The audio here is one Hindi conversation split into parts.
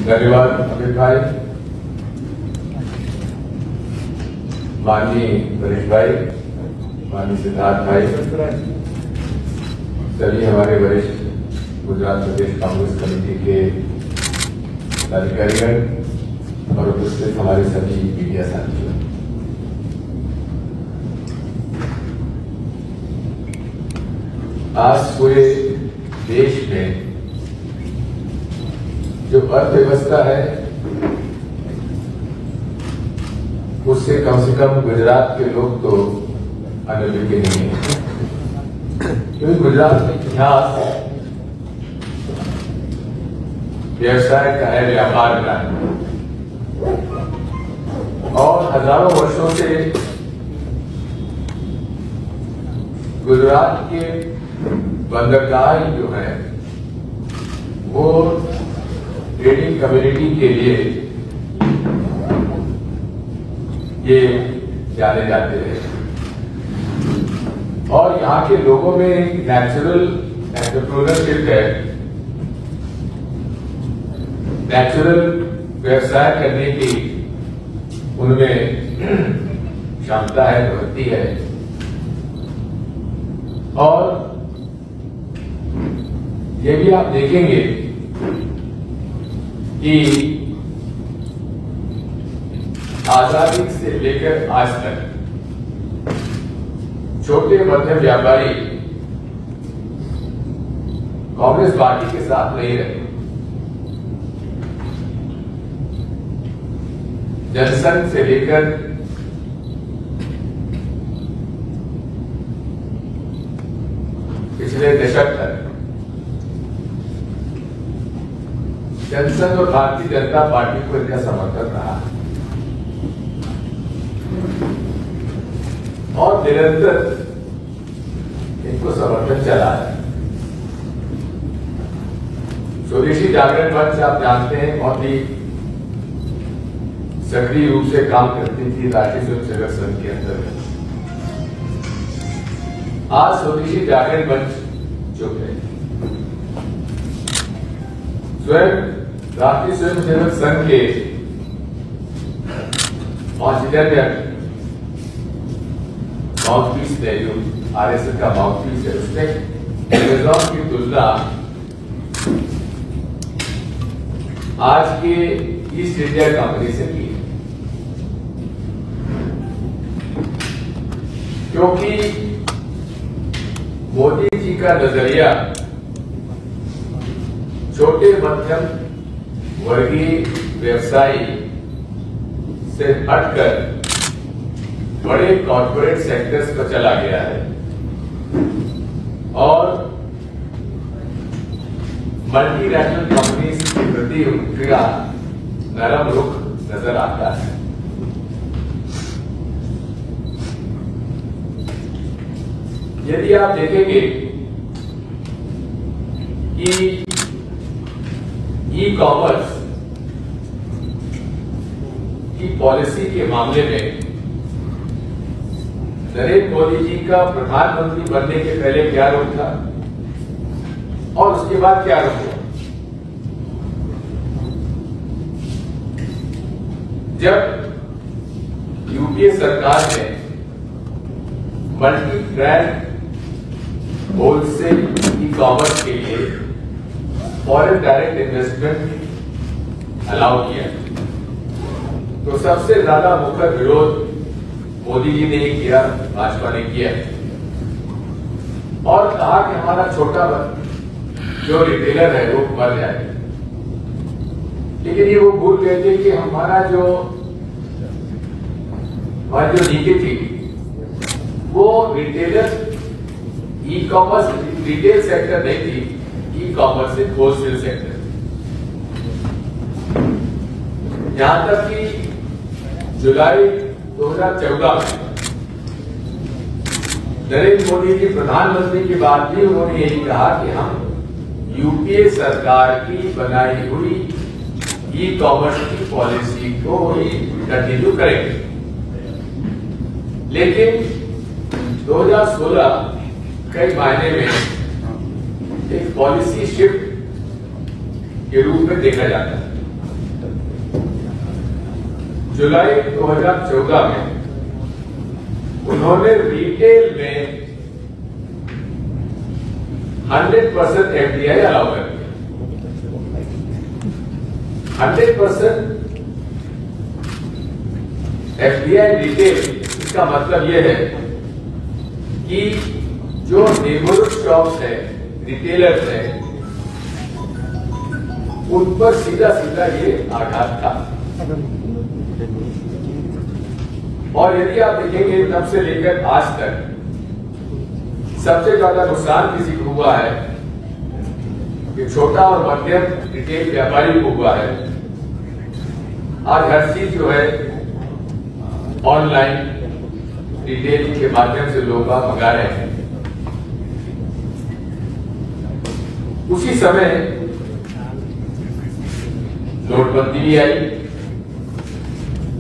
धन्यवाद अमित भाई, माननीय वरिष्ठ भाई, माननीय सिद्धार्थ भाई, सभी हमारे वरिष्ठ गुजरात प्रदेश कांग्रेस कमेटी के अधिकारीगण और उपस्थित हमारे सभी मीडिया साथियों। आज पूरे देश में जो अर्थव्यवस्था है उससे कम गुजरात के लोग तो अनभिज्ञ नहीं है, क्योंकि गुजरात का इतिहास व्यवसाय का है, व्यापार का है और हजारों वर्षों से गुजरात के बंदरगाह जो है वो ट्रेडिंग कम्युनिटी के लिए ये जाने जाते हैं और यहाँ के लोगों में एक नेचुरल एंटरप्रेन्योरशिप है, नेचुरल व्यवसाय करने की उनमें क्षमता है, प्रवृत्ति है और ये भी आप देखेंगे कि आजादी से लेकर आज तक छोटे मध्यम व्यापारी कांग्रेस पार्टी के साथ नहीं रहे। जनसंघ से लेकर पिछले दशक तक जनसंघ और भारतीय जनता पार्टी को इनका समर्थन रहा और निरंतर इनको समर्थन चला है। स्वदेशी जागरण मंच आप जानते हैं बहुत ही सक्रिय रूप से काम करती थी राष्ट्रीय स्वयंसेवक संघ के अंतर्गत। आज स्वदेशी जागरण मंच चुप है। स्वयं राष्ट्रीय स्वयंसेवक संघ के माउथपीस ने जो आरएसएस का माउथपीस है उसने अमेजॉन की तुलना आज के ईस्ट इंडिया कंपनी से की, क्योंकि मोदी जी का नजरिया छोटे मध्यम वर्गीय व्यवसायी से हटकर बड़े कॉर्पोरेट सेक्टर्स पर चला गया है और मल्टीनेशनल कंपनीज के प्रति उनका नरम रुख नजर आता है। यदि आप देखेंगे कि ई कॉमर्स की पॉलिसी के मामले में नरेंद्र मोदी जी का प्रधानमंत्री बनने के पहले क्या रुख था और उसके बाद क्या रुख हुआ। जब यूपीए सरकार ने multi brand wholesale e commerce के लिए फॉरेन डायरेक्ट इन्वेस्टमेंट अलाउ किया तो सबसे ज्यादा मुखर विरोध मोदी जी ने ही किया, भाजपा ने किया और कहा कि हमारा छोटा जो रिटेलर है वो मर जाएगा। लेकिन ये वो भूल गए थे कि हमारी जो नीति थी वो retailer e commerce retail sector नहीं थी, ई कॉमर्स से होलसेल सेक्टर। यहां तक कि जुलाई 2014 में नरेंद्र मोदी जी प्रधानमंत्री के बाद भी उन्होंने यही कहा कि हम यूपीए सरकार की बनाई हुई ई कॉमर्स की पॉलिसी को ही कंटिन्यू करेंगे। लेकिन 2016 कई मायने में एक पॉलिसी शिफ्ट के रूप में देखा जाता है। जुलाई 2014 में उन्होंने रिटेल में 100% एफडीआई अलाउ कर दिया। 100% एफडीआई रिटेल, इसका मतलब यह है कि जो नेबरहुड शॉप्स है, रिटेलर्स है, उन पर सीधा सीधा ये आघात था। और यदि आप देखेंगे तब से लेकर आज तक सबसे ज्यादा नुकसान किसी को हुआ है कि छोटा और मध्यम रिटेल व्यापारी को हुआ है। आज हर चीज जो है ऑनलाइन रिटेलिंग के माध्यम से लोग मंगा रहे हैं। उसी समय नोटबंदी भी आई।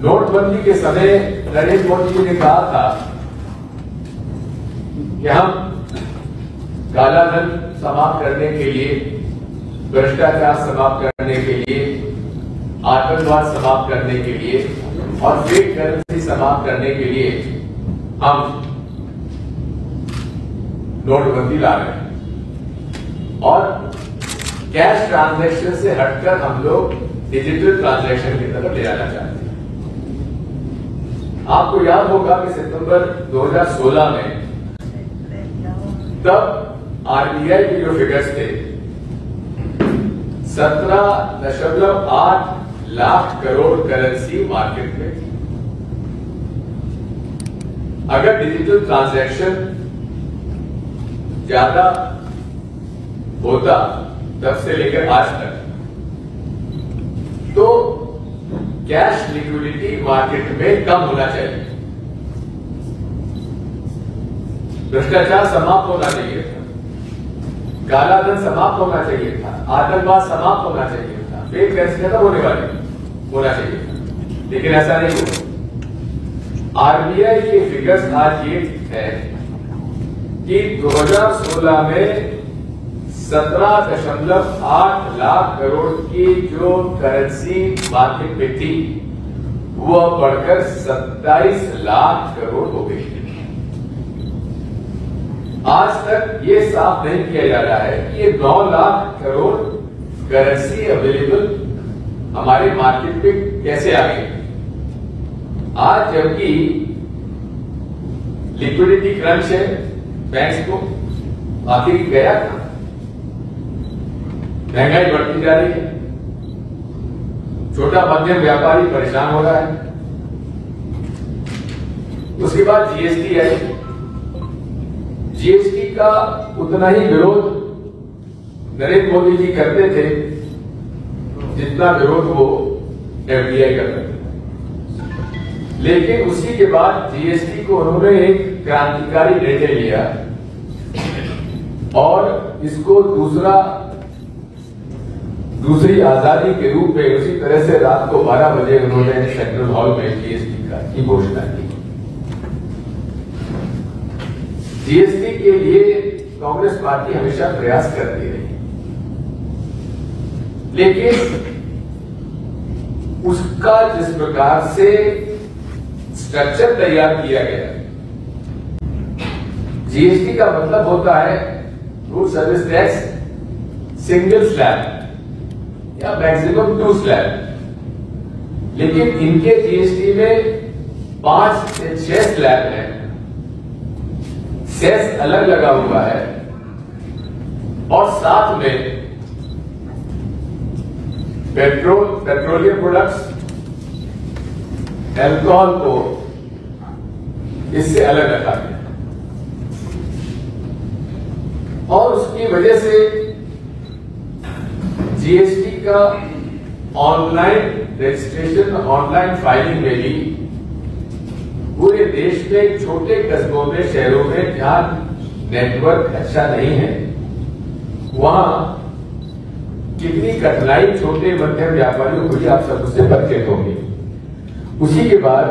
नोटबंदी के समय नरेंद्र मोदी जी ने कहा था कि हम काला धन समाप्त करने के लिए, भ्रष्टाचार समाप्त करने के लिए, आतंकवाद समाप्त करने के लिए और फेक करेंसी समाप्त करने के लिए हम नोटबंदी ला रहे हैं और कैश ट्रांजैक्शन से हटकर हम लोग डिजिटल ट्रांजैक्शन की तरफ ले जाना चाहते हैं। आपको याद होगा कि सितंबर 2016 में तब आरबीआई के जो फिगर्स थे 17.8 लाख करोड़ करेंसी मार्केट में थी। अगर डिजिटल ट्रांजैक्शन ज्यादा होता तब से लेकर आज तक, तो कैश लिक्विडिटी मार्केट में कम होना चाहिए, भ्रष्टाचार समाप्त होना चाहिए था, काला धन समाप्त होना चाहिए था, आतंकवाद समाप्त होना चाहिए था, फेक करेंसी खत्म होना चाहिए था, लेकिन ऐसा नहीं हुआ। आरबीआई के फिगर्स आज ये है कि 2016 में 17.8 लाख करोड़ की जो करेंसी मार्केट में थी वो बढ़कर 27 लाख करोड़ हो गई है। आज तक ये साफ नहीं किया जा रहा है कि ये 9 लाख करोड़ करेंसी अवेलेबल हमारे मार्केट पे कैसे आ गई। आज जबकि लिक्विडिटी क्रंच है बैंक्स को, आखिर गया था, महंगाई बढ़ती जा रही है, छोटा मध्यम व्यापारी परेशान हो रहा है। उसके बाद जीएसटी आई। जीएसटी का उतना ही विरोध नरेंद्र मोदी जी करते थे जितना विरोध वो एफडीआई करते थे, लेकिन उसी के बाद जीएसटी को उन्होंने एक क्रांतिकारी निर्णय लिया और इसको दूसरी आजादी के रूप में उसी तरह से रात को 12 बजे उन्होंने सेंट्रल हॉल में जीएसटी की घोषणा की। जीएसटी के लिए कांग्रेस पार्टी हमेशा प्रयास करती रही, लेकिन उसका जिस प्रकार से स्ट्रक्चर तैयार किया गया, जीएसटी का मतलब होता है goods service tax single slab या मैक्सिमम 2 स्लैब, लेकिन इनके जीएसटी में 5 से 6 स्लैब है, सेस अलग लगा हुआ है और साथ में पेट्रोलियम प्रोडक्ट्स, अल्कोहल को इससे अलग रखा गया और उसकी वजह से जीएसटी का ऑनलाइन रजिस्ट्रेशन, ऑनलाइन फाइलिंग में भी पूरे देश में छोटे कस्बों में, शहरों में जहां नेटवर्क अच्छा नहीं है, वहां कितनी कठिनाई छोटे मध्यम व्यापारियों को भी आप सब उससे परिचित होंगे। उसी के बाद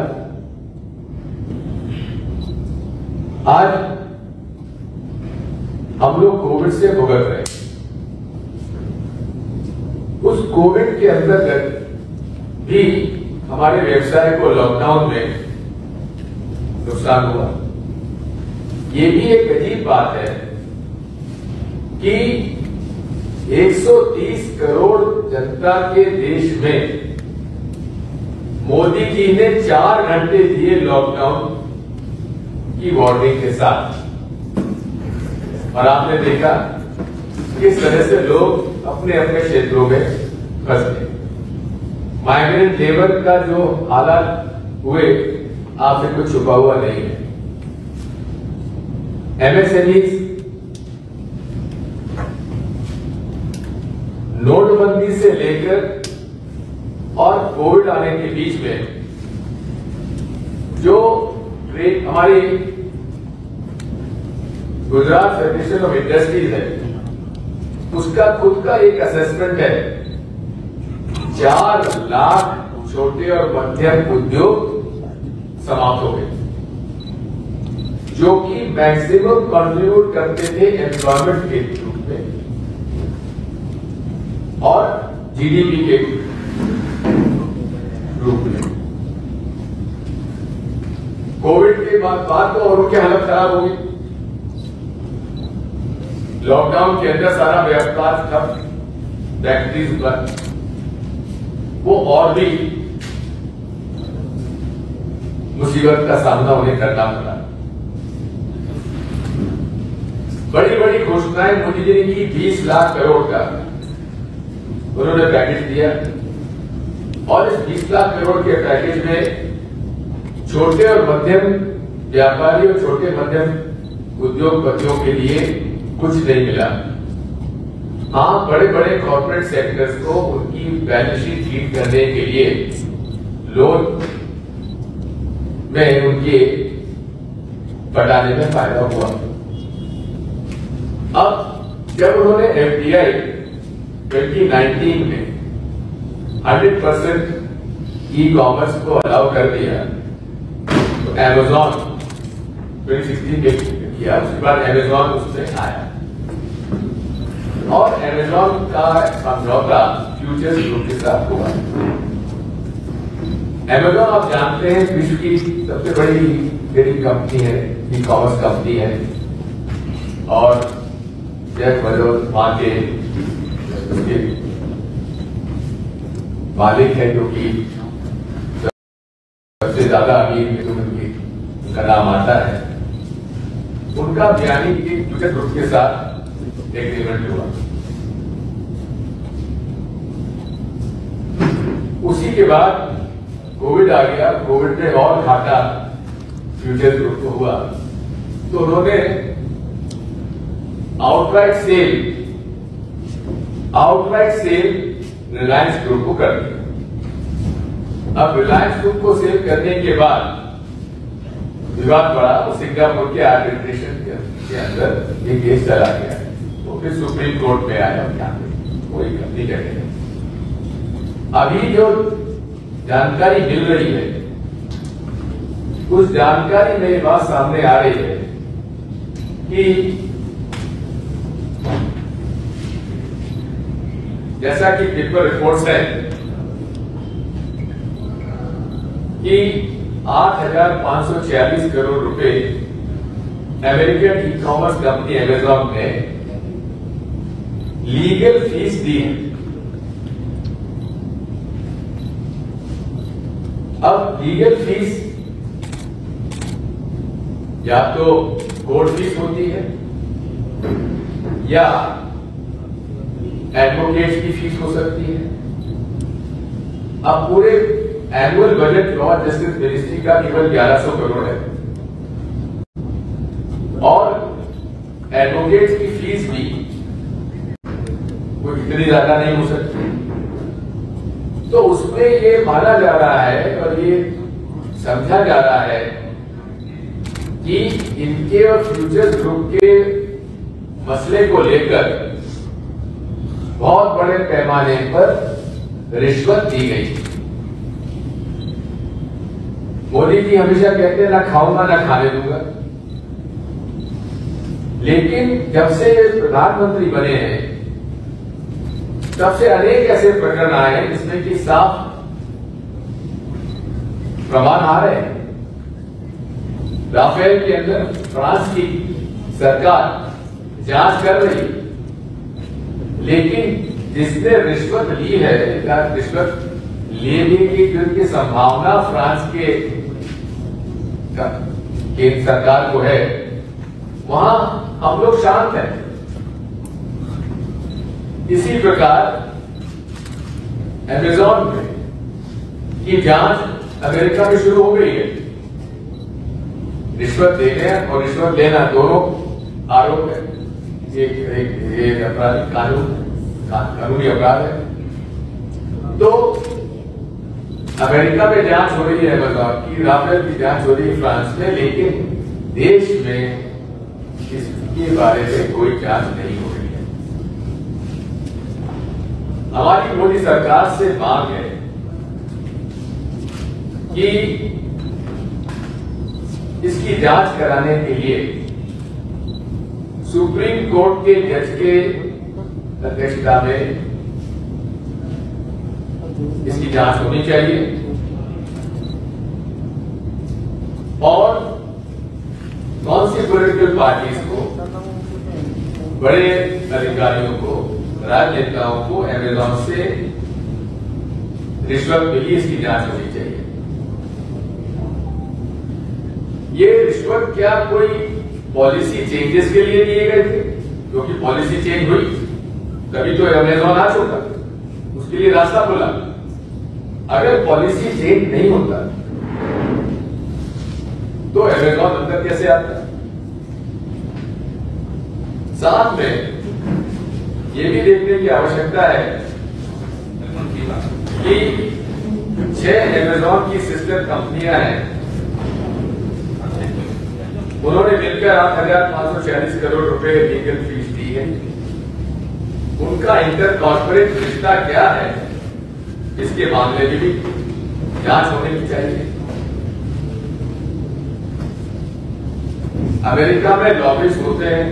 आज हम लोग कोविड से भुगत रहे हैं। उस कोविड के अंतर्गत भी हमारे व्यवसाय को लॉकडाउन में नुकसान हुआ। ये भी एक अजीब बात है कि 130 करोड़ जनता के देश में मोदी जी ने 4 घंटे दिए लॉकडाउन की वार्निंग के साथ, और आपने देखा किस तरह से लोग अपने अपने क्षेत्रों में फंस गए। माइग्रेंट लेबर का जो हालात हुए आपसे कुछ छुपा हुआ नहीं है। एमएसएमई नोटबंदी से लेकर और कोविड आने के बीच में जो हमारी गुजरात फेडरेशन ऑफ इंडस्ट्रीज है, उसका खुद का एक असेसमेंट है। 4 लाख छोटे और मध्यम उद्योग समाप्त हो गए, जो कि मैक्सिमम कंट्रीब्यूट करते थे एम्प्लॉयमेंट के रूप में और जीडीपी के रूप में। कोविड के बाद तो और उनकी हालत खराब हो गई। लॉकडाउन के अंदर सारा व्यापार ठप, फैक्ट्रीज बंद, वो और भी मुसीबत का सामना उन्हें करना पड़ा। बड़ी बड़ी घोषणाएं मोदी जी ने की, 20 लाख करोड़ का उन्होंने पैकेज दिया, और इस 20 लाख करोड़ के पैकेज में छोटे और मध्यम व्यापारी और छोटे मध्यम उद्योगपतियों के लिए कुछ नहीं मिला। हाँ, बड़े बड़े कॉर्पोरेट सेक्टर्स को उनकी बैलेंस शीट ठीक करने के लिए लोन में उनके बढ़ाने में फायदा हुआ। अब जब उन्होंने एफडीआई 2019 में 100% ई कॉमर्स को अलाउ कर दिया, तो अमेजॉन 2016 के किया, उसके बाद अमेजॉन उसमें आया, और अमेजॉन का समझौता फ्यूचर्स ग्रुप के साथ हुआ। अमेजॉन आप जानते हैं विश्व की सबसे बड़ी ट्रेडिंग कंपनी है, ई कॉमर्स कंपनी है, और जेफ बेजोस वहां के उसके मालिक है, जो कि सबसे ज्यादा अमीर उनका नाम आता है। उनका बयानी की फ्यूचर ग्रुप के साथ एग्रीमेंट हुआ। उसी के बाद कोविड आ गया। कोविड में और घाटा फ्यूचर ग्रुप को हुआ, तो उन्होंने आउटराइट सेल रिलायंस ग्रुप को कर दिया। अब रिलायंस ग्रुप को सेल करने के बाद विवाद बढ़ा, वो सिंगापुर के आर्बिट्रेशन के अंदर ये केस चला गया, वो फिर सुप्रीम कोर्ट में आया, कोई कंपनी कहते हैं। अभी जो जानकारी मिल रही है, उस जानकारी में ये बात सामने आ रही है कि जैसा कि पेपर रिपोर्ट्स है कि 8,546 करोड़ रुपए American e commerce company Amazon ने लीगल फीस दी है। अब लीगल फीस या तो कोर्ट फीस होती है या एडवोकेट की फीस हो सकती है। अब पूरे annual budget law justice ministry का केवल 1100 करोड़ है, और एडवोकेट की फीस भी कोई इतनी ज्यादा नहीं हो सकती। तो उसमें ये माना जा रहा है और ये समझा जा रहा है कि इनके और फ्यूचर ग्रुप के मसले को लेकर बहुत बड़े पैमाने पर रिश्वत दी गई। मोदी जी हमेशा कहते हैं ना खाऊंगा ना खाने दूंगा, लेकिन जब से प्रधानमंत्री बने हैं तब से अनेक ऐसे प्रकरण आए हैं जिसमें कि साफ प्रमाण आ रहे हैं। राफेल के अंदर फ्रांस की सरकार जांच कर रही, लेकिन जिसने रिश्वत ली है या रिश्वत लेने की संभावना फ्रांस के केंद्र सरकार को है, वहां हम लोग शांत हैं। इसी प्रकार अमेज़न की जांच अमेरिका में शुरू हो गई है। रिश्वत देने और रिश्वत लेना दोनों आरोप है, एक आपराधिक कानूनी अपराध है। तो अमेरिका में जांच हो रही है अमेज़न की, राफेल की जांच हो रही है फ्रांस में, लेकिन देश में इसके बारे में कोई जांच नहीं हो रही है। हमारी मोदी सरकार से मांग है कि इसकी जांच कराने के लिए सुप्रीम कोर्ट के जज के अध्यक्षता में इसकी जांच होनी चाहिए और कौन सी पॉलिटिकल पार्टीज को, बड़े अधिकारियों को, राजनेताओं को अमेज़न से रिश्वत मिली, इसकी जांच होनी चाहिए। ये रिश्वत क्या कोई पॉलिसी चेंजेस के लिए दिए गए थे? क्योंकि पॉलिसी चेंज हुई तभी तो अमेज़न आज होता, उसके लिए रास्ता खुला। अगर पॉलिसी चेंज नहीं होता तो अमेज़न अंदर कैसे आता? साथ में ये भी देखने की आवश्यकता है कि 6 अमेज़न की सिस्टर कंपनियां हैं, उन्होंने मिलकर 8,546 करोड़ रुपए लीगल फीस दी है। उनका इंटर कॉर्पोरेट रिश्ता क्या है, इसके मामले में भी जांच होने की चाहिए। अमेरिका में लॉबिस्ट होते हैं,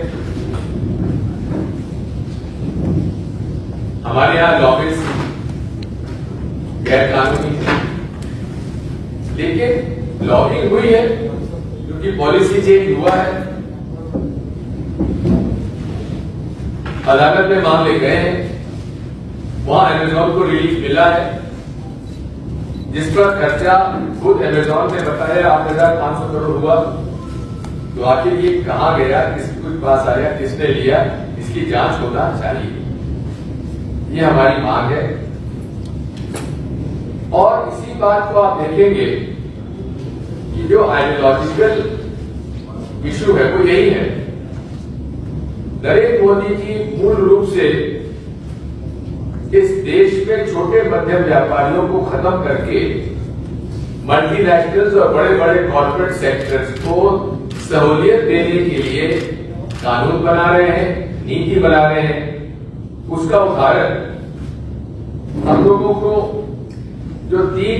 हमारे यहां लॉबिस्ट गैर कानूनी है, लेकिन लॉबिंग हुई है क्योंकि पॉलिसी चेंज हुआ है। अदालत में मामले गए हैं, वहां अमेज़न को रिलीफ मिला है, जिस पर खर्चा खुद अमेज़न ने बताया 8,500 करोड़ हुआ। तो आखिर ये कहां गया, किसके पास आया, किसने लिया, इसकी जांच होना चाहिए। ये हमारी मांग है। और इसी बात को आप देखेंगे कि जो आइडियोलॉजिकल इशू है वो यही है। नरेंद्र मोदी जी मूल रूप से इस देश में छोटे मध्यम व्यापारियों को खत्म करके मल्टीनेशनल्स और बड़े बड़े कॉर्पोरेट सेक्टर्स को सहूलियत देने के लिए कानून बना रहे हैं, नीति बना रहे हैं। उसका उदाहरण हम लोगों को जो 3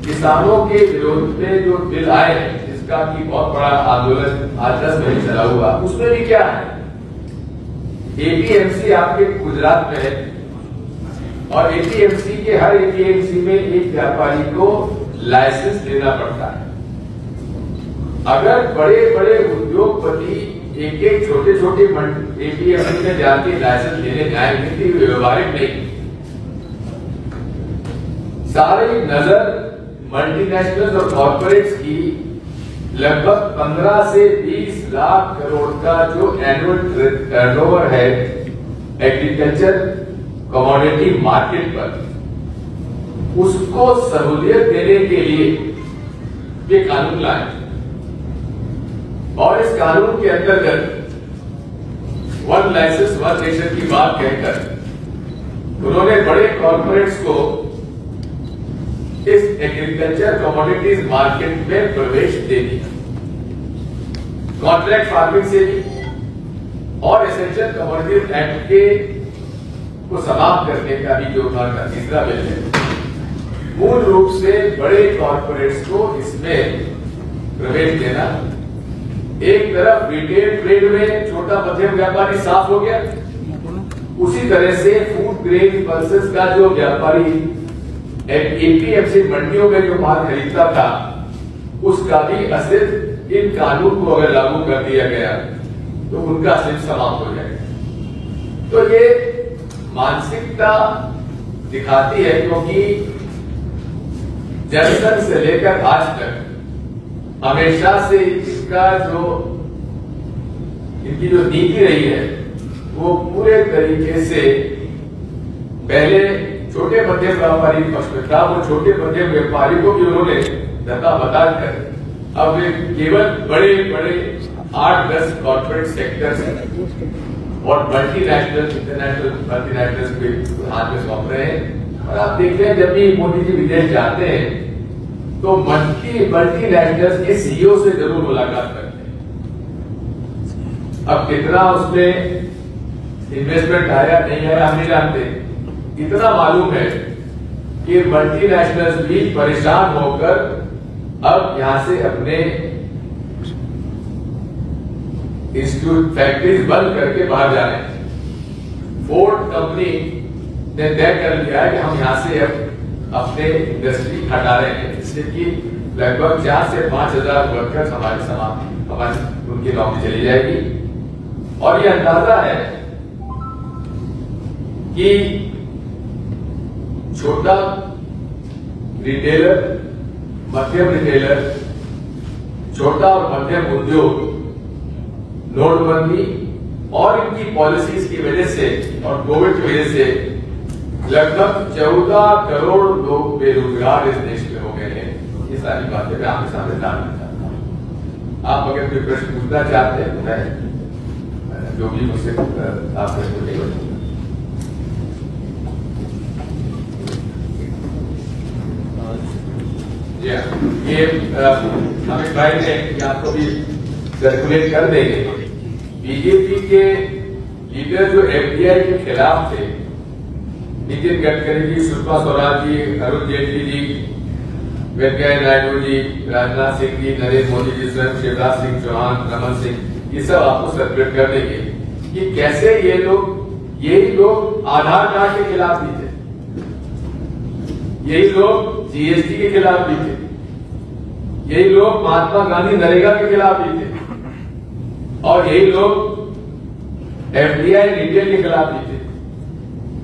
किसानों के विरोध में जो बिल आए हैं, जिसका की बहुत बड़ा आंदोलन आज 10 महीने चला हुआ, उसमें भी क्या है, एपीएमसी आपके गुजरात में है और एपीएमसी के हर एपीएमसी में एक व्यापारी को लाइसेंस लेना पड़ता है। अगर बड़े बड़े उद्योगपति एक छोटे छोटे एपीएमसी में जाके लाइसेंस लेने जाएंगे तो व्यवहारिक नहीं। सारी नजर मल्टीनेशनल्स और कॉर्पोरेट्स की लगभग 15 से 20 लाख करोड़ का जो एनुअल टर्नओवर है एग्रीकल्चर कमोडिटी मार्केट पर, उसको सहूलियत देने के लिए ये कानून लाए और इस कानून के अंतर्गत 1 लाइसेंस 1 नेशन की बात कहकर उन्होंने बड़े कॉर्पोरेट्स को इस एग्रीकल्चर कमोडिटीज मार्केट में प्रवेश दे दिया। कॉन्ट्रैक्ट फार्मिंग से भी और एसेंशियल कमोडिटीज एक्ट के को समाप्त करने का भी जो उनका तीसरा बिल है, मूल रूप से बड़े कॉर्पोरेट्स को इसमें प्रवेश देना। एक तरफ रिटेल ट्रेड में छोटा मध्यम व्यापारी साफ हो गया, उसी तरह से फूड ग्रेन पल्सेस का जो व्यापारी एपीएमसी मंडियों में जो माल खरीदता था उसका भी असित इन कानून को अगर लागू कर दिया गया तो उनका असित समाप्त हो जाएगा। तो ये मानसिकता दिखाती है, क्योंकि जनसंघ से लेकर आज तक हमेशा से इनकी जो नीति रही है वो पूरे तरीके से पहले छोटे मध्यम व्यापारी पक्ष में था। वो छोटे मध्यम व्यापारी को भी उन्होंने धक्का बताकर अब केवल बड़े बड़े 8-10 कॉर्पोरेट सेक्टर्स और मल्टीनेशनल इंटरनेशनल मल्टीनेशनल्स के हाथ में सौंप रहे हैं। और आप देखते हैं जब भी मोदी जी विदेश जाते हैं तो मल्टीनेशनल्स के सीईओ से जरूर मुलाकात करते हैं। अब कितना उसमें इन्वेस्टमेंट आया नहीं आया हम नहीं जानते, इतना मालूम है कि मल्टीनेशनल्स भी परेशान होकर अब यहां से अपने इंस्टीट्यूट फैक्ट्रीज बंद करके बाहर जा रहे हैं। फोर्ड कंपनी ने तय कर लिया है कि हम यहां से अब अपने इंडस्ट्री हटा रहे हैं, जिससे कि लगभग 4 से 5 हजार वर्कर्स हमारी उनकी नौकरी चली जाएगी। और ये अंदाजा है कि छोटा रिटेलर, मध्यम रिटेलर, छोटा और मध्यम उद्योग नोटबंदी और इनकी पॉलिसीज की वजह से और कोविड की वजह से लगभग 14 करोड़ लोग बेरोजगार इस देश में हो गए हैं। ये सारी बातें मैं आपके सामने डालना चाहता हूं। आप अगर कोई प्रश्न पूछना चाहते हैं तो मैं जो भी मुझसे आप प्रश्न पूछेंगे। ये अमित भाई ने आपको भी सर्कुलेट कर देंगे। बीजेपी के लीडर जो एफडीआई के खिलाफ थे, नितिन गडकरी जी, सुषमा स्वराज जी, अरुण जेटली जी, वेंकैया नायडू जी, राजनाथ सिंह जी, नरेंद्र मोदी जी, स्वयं शिवराज सिंह चौहान, रमन सिंह, ये सब आपको सर्कुलेट कर देंगे कि कैसे यही लोग आधार कार्ड के खिलाफ भी थे, यही लोग जीएसटी के खिलाफ भी थे, यही लोग महात्मा गांधी नरेगा के खिलाफ भी थे और यही लोग एफडीआई रिटेल के खिलाफ भी थे।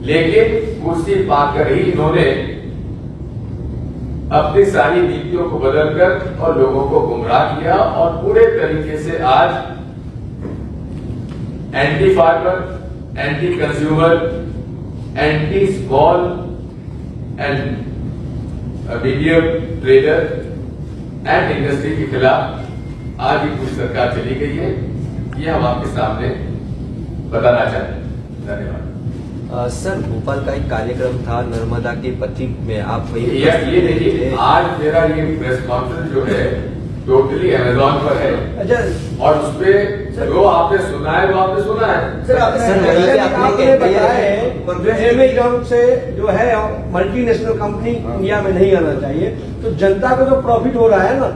लेकिन कुर्सी पाकर ही इन्होंने अपनी सारी नीतियों को बदलकर और लोगों को गुमराह किया और पूरे तरीके से आज anti farmer, anti consumer, anti small and medium trader and industry के खिलाफ आज ये पूरी सरकार चली गई है। ये हम आपके सामने बताना चाहते हैं। धन्यवाद। सर, भोपाल का एक कार्यक्रम था नर्मदा के पथिक में, आप ये देखिए, आज मेरा ये प्रेस कॉन्फ्रेंस जो है टोटली अमेजॉन पर है। अच्छा, और उसपे जो आपने सुना है वो आपने सुना है। सर आपने बताया है जो अमेजॉन से जो है मल्टीनेशनल कंपनी इंडिया में नहीं आना चाहिए, तो जनता को जो प्रॉफिट हो रहा है ना,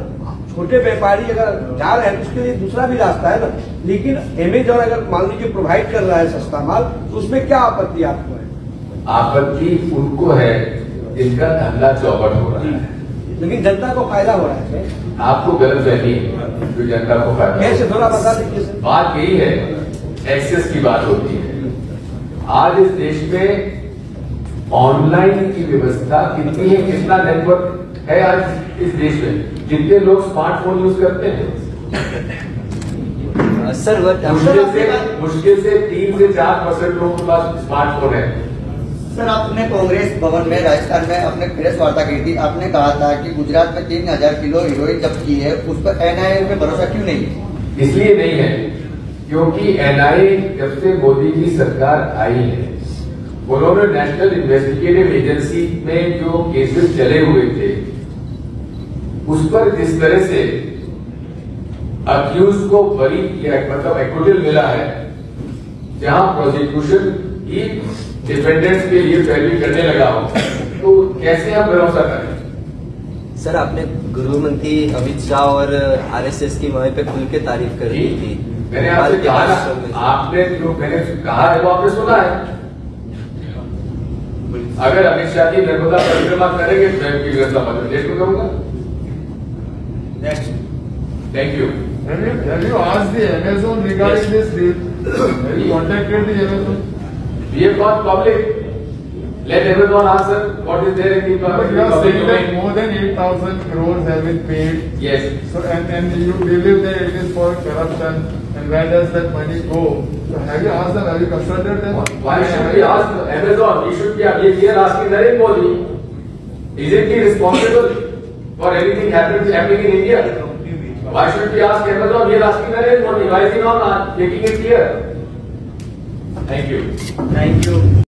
छोटे व्यापारी अगर जा रहे हैं तो उसके लिए दूसरा भी रास्ता है ना। लेकिन अमेजॉन अगर मान लीजिए प्रोवाइड कर रहा है सस्ता माल, तो उसमें क्या आपत्ति आपको है? आपत्ति उनको है जिनका धंधा चौपट हो रहा है, लेकिन जनता को फायदा हो रहा है। आपको गलतफहमी है जो जनता को फायदा। कैसे, थोड़ा बता दीजिए। बात यही है, एक्सेस की बात होती है। आज इस देश में ऑनलाइन की व्यवस्था कितनी है, कितना नेटवर्क है आज इस देश में, जितने लोग स्मार्टफोन यूज करते हैं। सर मुश्किल से 3 से 4% लोगों के पास स्मार्टफोन है। सर, आपने कांग्रेस भवन में राजस्थान में अपने प्रेस वार्ता की थी, आपने कहा था कि गुजरात में 3000 किलो हीरोइन जब्त की है, उस पर एनआईए पे भरोसा क्यों नहीं है? इसलिए नहीं है क्योंकि एनआईए जब से मोदी की सरकार आई है, उन्होंने नेशनल इन्वेस्टिगेटिव एजेंसी में जो केसेस चले हुए थे उस पर जिस तरह से अक्यूज को बरी किया, मतलब एक्विटल मिला है, जहां प्रोसिक्यूशन ही डिफेंडेंट्स के लिए पैरवी करने लगा हो, तो कैसे हम भरोसा करें? सर, आपने गृह मंत्री अमित शाह और आरएसएस की वहीं पे खुल के तारीफ कर दी थी। मैंने आपसे कहा, आपने जो मैंने कहा है वो आपने सुना है। अगर अमित शाह की नर्मदा परिक्रमा करेंगे तो मैं उनकी व्यवस्था मध्य प्रदेश में करूंगा। Thank you. Have you asked the Amazon regarding this deal? Have you contacted the Amazon? We have gone public. Let Amazon answer what is there in the But you are public saying that domain. more than 8,000 crores have been paid. Yes. So and you believe that it is for corruption, and where does that money go? So have you asked them? Have you consulted them? Why should we ask Amazon? We should be here asking Narendra Modi. Isn't he responsible for everything happening in India? Why should we ask Amazon? We are asking Narendra Modi. Why is he not making it clear? Thank you. Thank you.